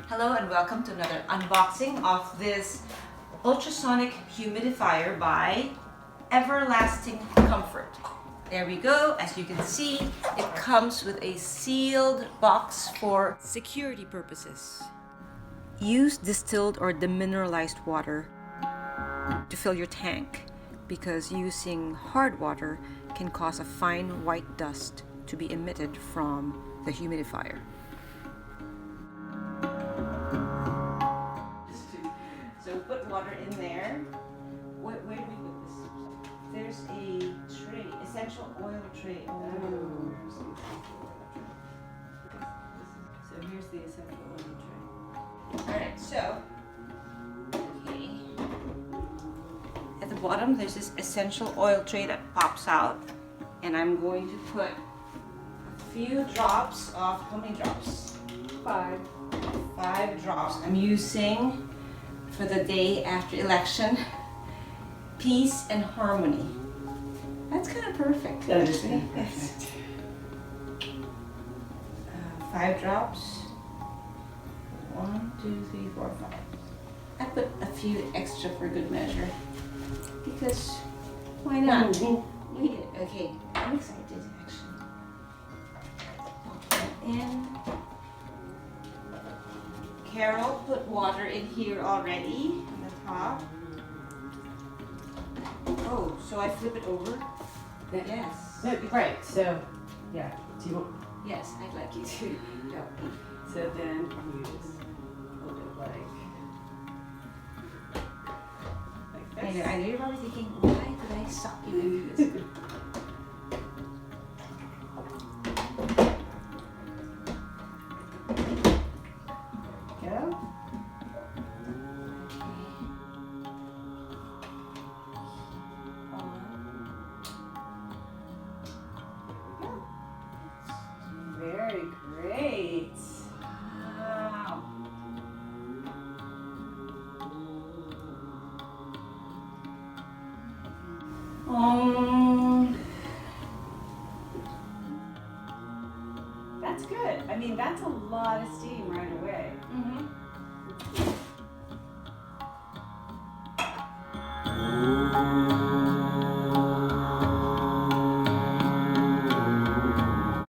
Hello and welcome to another unboxing of this ultrasonic humidifier by Everlasting Comfort. There we go. As you can see, it comes with a sealed box for security purposes. Use distilled or demineralized water to fill your tank because using hard water can cause a fine white dust to be emitted from the humidifier. So put water in there. Where do we put this? There's a tray, essential oil tray. Oh. So here's the essential oil tray. Alright, so okay. At the bottom there's this essential oil tray that pops out. And I'm going to put a few drops of, how many drops? 5. 5 drops. I'm using, for the day after election, peace and harmony. That's kind of perfect. That is perfect. 5 drops. 1, 2, 3, 4, 5. I put a few extra for good measure because why not? Need it. Okay, I'm excited actually. Pop that in. Carol put water in here already on the top. Oh, so I flip it over? Yes. No, right, so, yeah. Do you want, Yes, I'd like you to help me. so then you just hold it like this. I know you're probably thinking, why did I suck you into this? Go. Very great. Wow. That's good. I mean, that's a lot of steam right